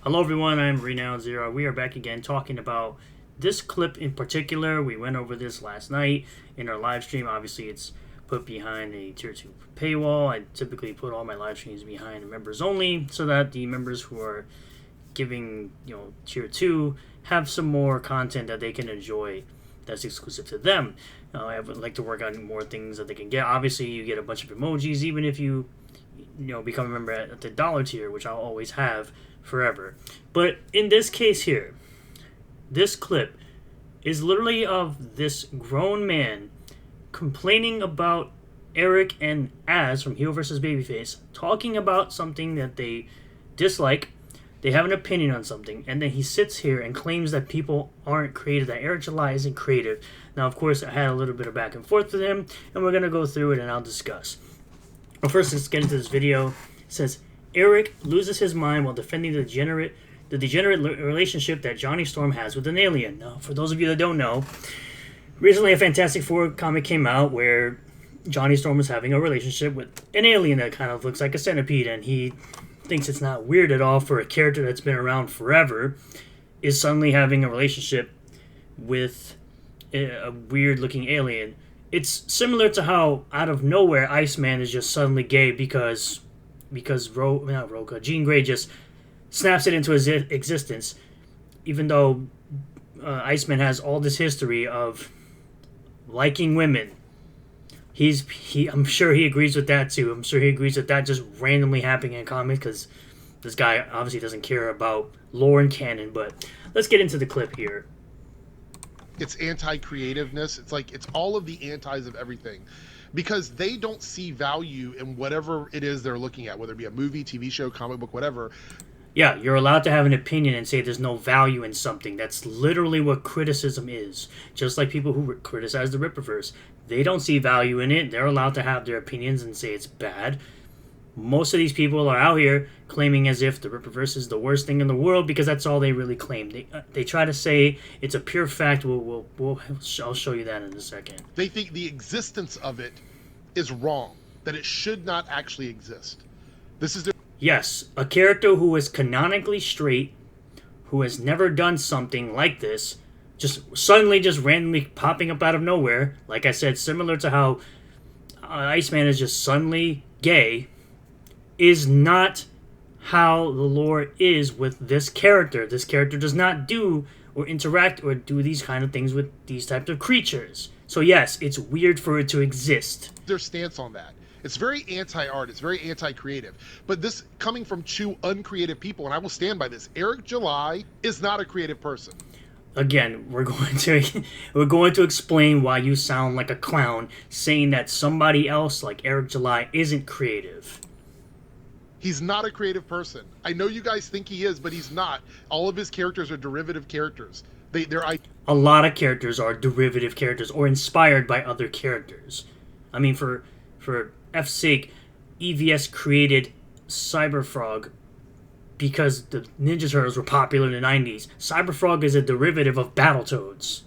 Hello everyone, I'm Renowned Zero. We are back again talking about this clip in particular. We went over this last night in our live stream. Obviously it's put behind a tier 2 paywall. I typically put all my live streams behind members only so that the members who are giving, tier 2 have some more content that they can enjoy that's exclusive to them. I would like to work on more things that they can get. Obviously you get a bunch of emojis even if you become a member at the dollar tier, which I'll always have forever. But in this case here, this clip is literally of this grown man complaining about Airrick and Az from Heel vs. Babyface talking about something that they dislike. They have an opinion on something, and then he sits here and claims that people aren't creative, that Airrick July isn't creative. Now, of course, I had a little bit of back and forth with him, and we're going to go through it and I'll discuss. But first, let's get into this video. It says, Airrick loses his mind while defending the degenerate relationship that Johnny Storm has with an alien. Now, for those of you that don't know, recently a Fantastic Four comic came out where Johnny Storm was having a relationship with an alien that kind of looks like a centipede, and he thinks it's not weird at all for a character that's been around forever is suddenly having a relationship with a weird-looking alien. It's similar to how, out of nowhere, Iceman is just suddenly gay because Jean Grey just snaps it into his existence, even though Iceman has all this history of liking women. I'm sure he agrees with that too. I'm sure he agrees with that just randomly happening in comics because this guy obviously doesn't care about lore and canon. But let's get into the clip here. It's anti-creativeness. It's all of the antis of everything, because they don't see value in whatever it is they're looking at, whether it be a movie, TV show, comic book, whatever. Yeah, you're allowed to have an opinion and say there's no value in something. That's literally what criticism is. Just like people who criticize the Rippaverse. They don't see value in it. They're allowed to have their opinions and say it's bad. Most of these people are out here claiming as if the Rippaverse is the worst thing in the world because that's all they really claim. They try to say it's a pure fact. I'll show you that in a second. They think the existence of it is wrong, that it should not actually exist. This is Yes, a character who is canonically straight, who has never done something like this, just randomly popping up out of nowhere. Like I said, similar to how Iceman is just suddenly gay, is not how the lore is with this character. This character does not do or interact or do these kind of things with these types of creatures. So yes, it's weird for it to exist. Their stance on that. It's very anti-art. It's very anti-creative. But this coming from two uncreative people, and I will stand by this. Airrick July is not a creative person. Again, we're going to explain why you sound like a clown saying that somebody else like Airrick July isn't creative. He's not a creative person. I know you guys think he is, but he's not. All of his characters are derivative characters. A lot of characters are derivative characters or inspired by other characters. I mean, for F's sake, EVS created Cyberfrog because the Ninja Turtles were popular in the 90s. Cyberfrog is a derivative of Battletoads.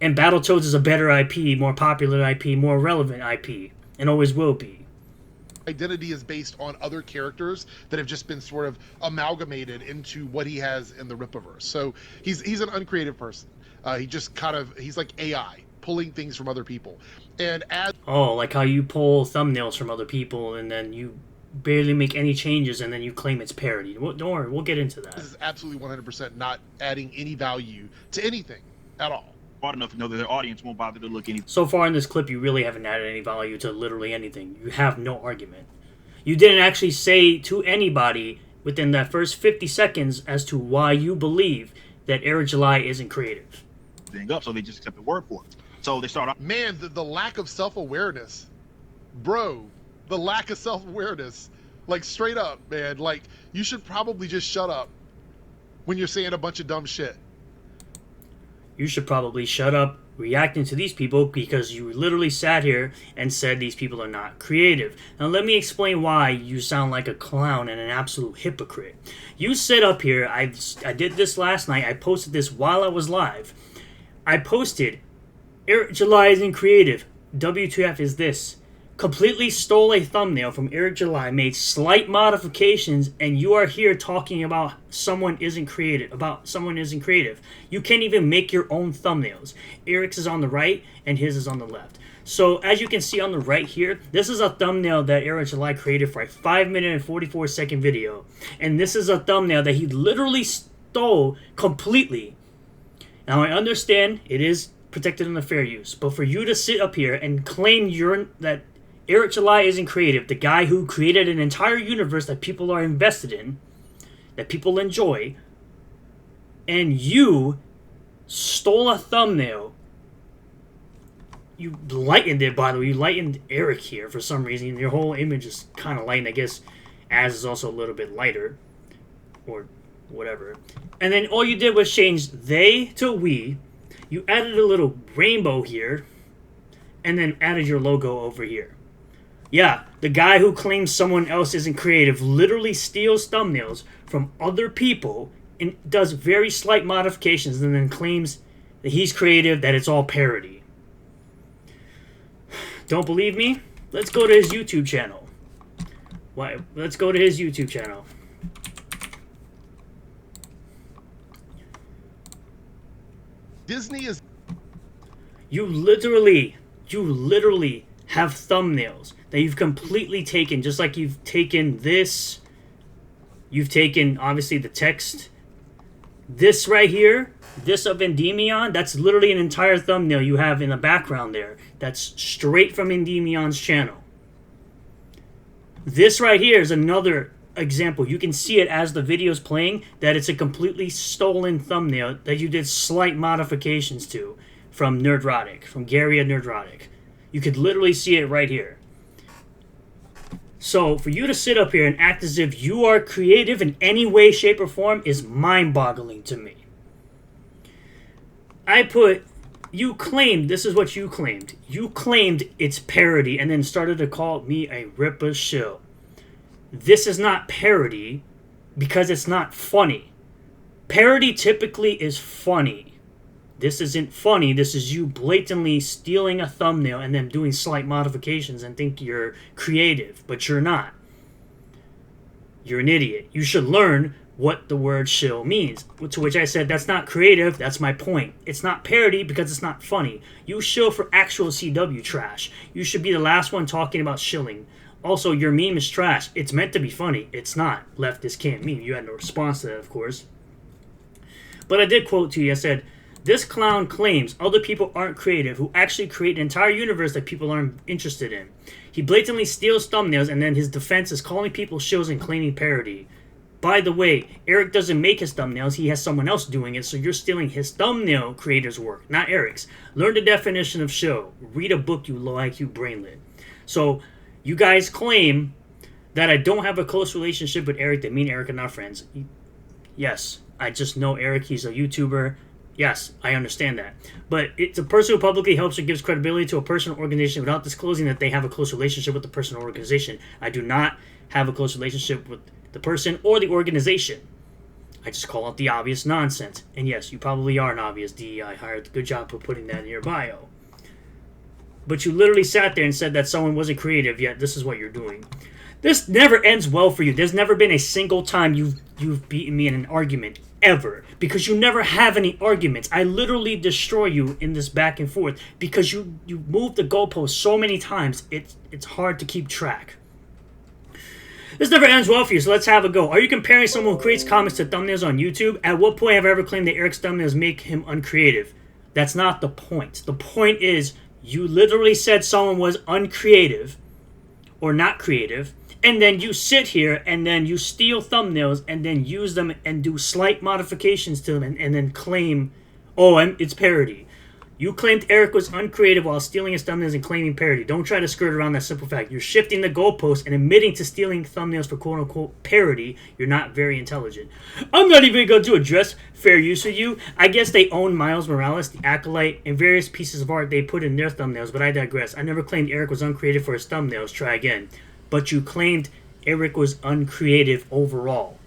And Battletoads is a better IP, more popular IP, more relevant IP, and always will be. Identity is based on other characters that have just been sort of amalgamated into what he has in the Rippaverse. So he's an uncreative person. He's like AI, pulling things from other people. And like how you pull thumbnails from other people and then you barely make any changes and then you claim it's parody. Don't worry, we'll get into that. This is absolutely 100% not adding any value to anything at all. Smart enough to know that their audience won't bother to look any. So far in this clip, you really haven't added any value to literally anything. You have no argument. You didn't actually say to anybody within that first 50 seconds as to why you believe that Airrick July isn't creative. Thing up, so they just accept the word for it. So they start off. Man, the lack of self-awareness, bro. The lack of self-awareness, like straight up, man. Like you should probably just shut up when you're saying a bunch of dumb shit. You should probably shut up reacting to these people because you literally sat here and said these people are not creative. Now let me explain why you sound like a clown and an absolute hypocrite. You sit up here, I did this last night, I posted this while I was live. I posted, Airrick July isn't creative. WTF is this? completely stole a thumbnail from Airrick July, made slight modifications, and you are here talking about someone isn't creative. You can't even make your own thumbnails. Airrick's is on the right, and his is on the left. So, as you can see on the right here, this is a thumbnail that Airrick July created for a 5-minute and 44-second video. And this is a thumbnail that he literally stole completely. Now, I understand it is protected under fair use, but for you to sit up here and claim that Airrick July isn't creative, the guy who created an entire universe that people are invested in, that people enjoy, and you stole a thumbnail. You lightened it, by the way. You lightened Airrick here for some reason. Your whole image is kind of lightened. I guess Az is also a little bit lighter. Or whatever. And then all you did was change they to we. You added a little rainbow here. And then added your logo over here. Yeah, the guy who claims someone else isn't creative literally steals thumbnails from other people and does very slight modifications and then claims that he's creative, that it's all parody. Don't believe me? Let's go to his YouTube channel. Why? Let's go to his YouTube channel. Disney is... You literally have thumbnails that you've completely taken, just like you've taken this. You've taken, obviously, the text. This right here, this of Endymion, that's literally an entire thumbnail you have in the background there. That's straight from Endymion's channel. This right here is another example. You can see it as the video's playing, that it's a completely stolen thumbnail that you did slight modifications to from Nerdrotic, from Gary at Nerdrotic. You could literally see it right here. So, for you to sit up here and act as if you are creative in any way, shape, or form is mind-boggling to me. You claimed, this is what you claimed. You claimed it's parody and then started to call me a ripper shill. This is not parody because it's not funny. Parody typically is funny. This isn't funny. This is you blatantly stealing a thumbnail and then doing slight modifications and think you're creative, but you're not. You're an idiot. You should learn what the word shill means. To which I said, that's not creative. That's my point. It's not parody because it's not funny. You shill for actual CW trash. You should be the last one talking about shilling. Also, your meme is trash. It's meant to be funny. It's not. Leftists can't meme. You had no response to that, of course. But I did quote to you. I said, this clown claims other people aren't creative who actually create an entire universe that people aren't interested in. He blatantly steals thumbnails and then his defense is calling people shills and claiming parody. By the way, Airrick doesn't make his thumbnails, he has someone else doing it, so you're stealing his thumbnail creator's work, not Airrick's. Learn the definition of shill. Read a book, you low IQ brainlet. So, you guys claim that I don't have a close relationship with Airrick, that me and Airrick are not friends. Yes, I just know Airrick, he's a YouTuber. Yes, I understand that. But it's a person who publicly helps or gives credibility to a person or organization without disclosing that they have a close relationship with the person or organization. I do not have a close relationship with the person or the organization. I just call out the obvious nonsense. And yes, you probably are an obvious DEI hired. Good job for putting that in your bio. But you literally sat there and said that someone wasn't creative, yet this is what you're doing. This never ends well for you. There's never been a single time you've beaten me in an argument, ever. Because you never have any arguments. I literally destroy you in this back and forth because you move the goalpost so many times, it's hard to keep track. This never ends well for you, so let's have a go. Are you comparing someone who creates comics to thumbnails on YouTube? At what point have I ever claimed that Airrick's thumbnails make him uncreative? That's not the point. The point is, you literally said someone was uncreative, or not creative, and then you sit here and then you steal thumbnails and then use them and do slight modifications to them and then claim, oh, it's parody. You claimed Airrick was uncreative while stealing his thumbnails and claiming parody. Don't try to skirt around that simple fact. You're shifting the goalposts and admitting to stealing thumbnails for quote-unquote parody. You're not very intelligent. I'm not even going to address fair use with you. I guess they own Miles Morales, the Acolyte, and various pieces of art they put in their thumbnails, but I digress. I never claimed Airrick was uncreative for his thumbnails. Try again. But you claimed Airrick was uncreative overall.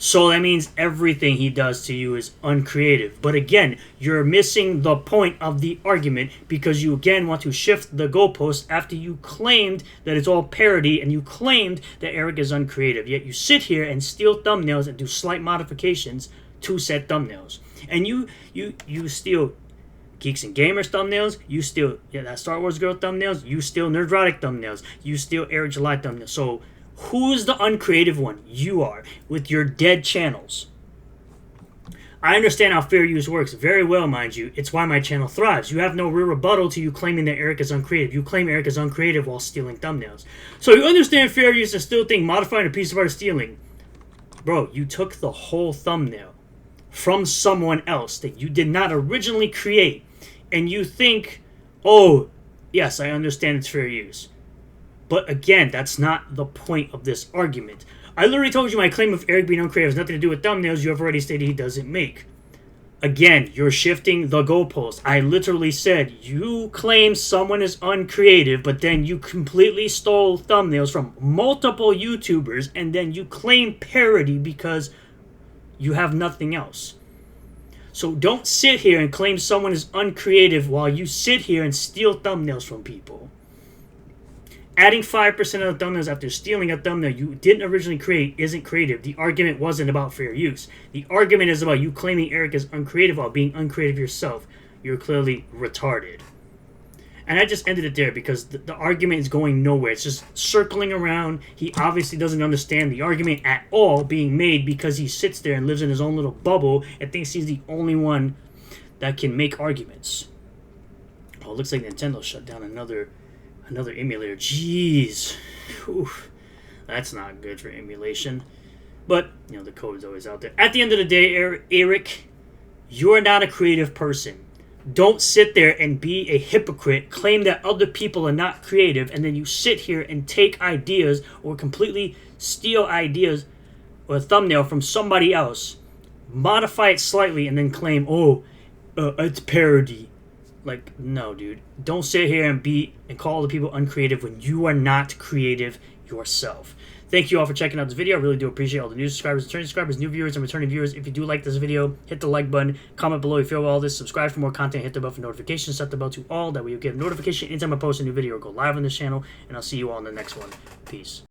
So that means everything he does to you is uncreative. But again, you're missing the point of the argument because you again want to shift the goalpost after you claimed that it's all parody and you claimed that Airrick is uncreative. Yet you sit here and steal thumbnails and do slight modifications to said thumbnails. And you steal Geeks and Gamers thumbnails, you steal that Star Wars girl thumbnails, you steal Nerdrotic thumbnails, you steal Airrick July thumbnails. So who's the uncreative one? You are, with your dead channels. I understand how fair use works very well, mind you. It's why my channel thrives. You have no real rebuttal to you claiming that Airrick is uncreative. You claim Airrick is uncreative while stealing thumbnails. So you understand fair use and still think modifying a piece of art is stealing. Bro, you took the whole thumbnail from someone else that you did not originally create, and you think, oh, yes, I understand it's fair use. But again, that's not the point of this argument. I literally told you my claim of Airrick being uncreative has nothing to do with thumbnails you have already stated he doesn't make. Again, you're shifting the goalpost. I literally said you claim someone is uncreative, but then you completely stole thumbnails from multiple YouTubers, and then you claim parody because you have nothing else. So don't sit here and claim someone is uncreative while you sit here and steal thumbnails from people. Adding 5% of the thumbnails after stealing a thumbnail you didn't originally create isn't creative. The argument wasn't about fair use. The argument is about you claiming Airrick is uncreative while being uncreative yourself. You're clearly retarded. And I just ended it there because the argument is going nowhere. It's just circling around. He obviously doesn't understand the argument at all being made because he sits there and lives in his own little bubble and thinks he's the only one that can make arguments. Oh, it looks like Nintendo shut down another emulator. Jeez. Oof. That's not good for emulation. But, you know, the code is always out there. At the end of the day, Airrick, you're not a creative person. Don't sit there and be a hypocrite, claim that other people are not creative, and then you sit here and take ideas or completely steal ideas or a thumbnail from somebody else, modify it slightly, and then claim, it's parody. Like, no, dude. Don't sit here and call the people uncreative when you are not creative yourself. Thank you all for checking out this video. I really do appreciate all the new subscribers, returning subscribers, new viewers, and returning viewers. If you do like this video, hit the like button, comment below if you feel all this, subscribe for more content, hit the bell for notifications, set the bell to all, that way you get a notification anytime I post a new video or go live on this channel, and I'll see you all in the next one. Peace.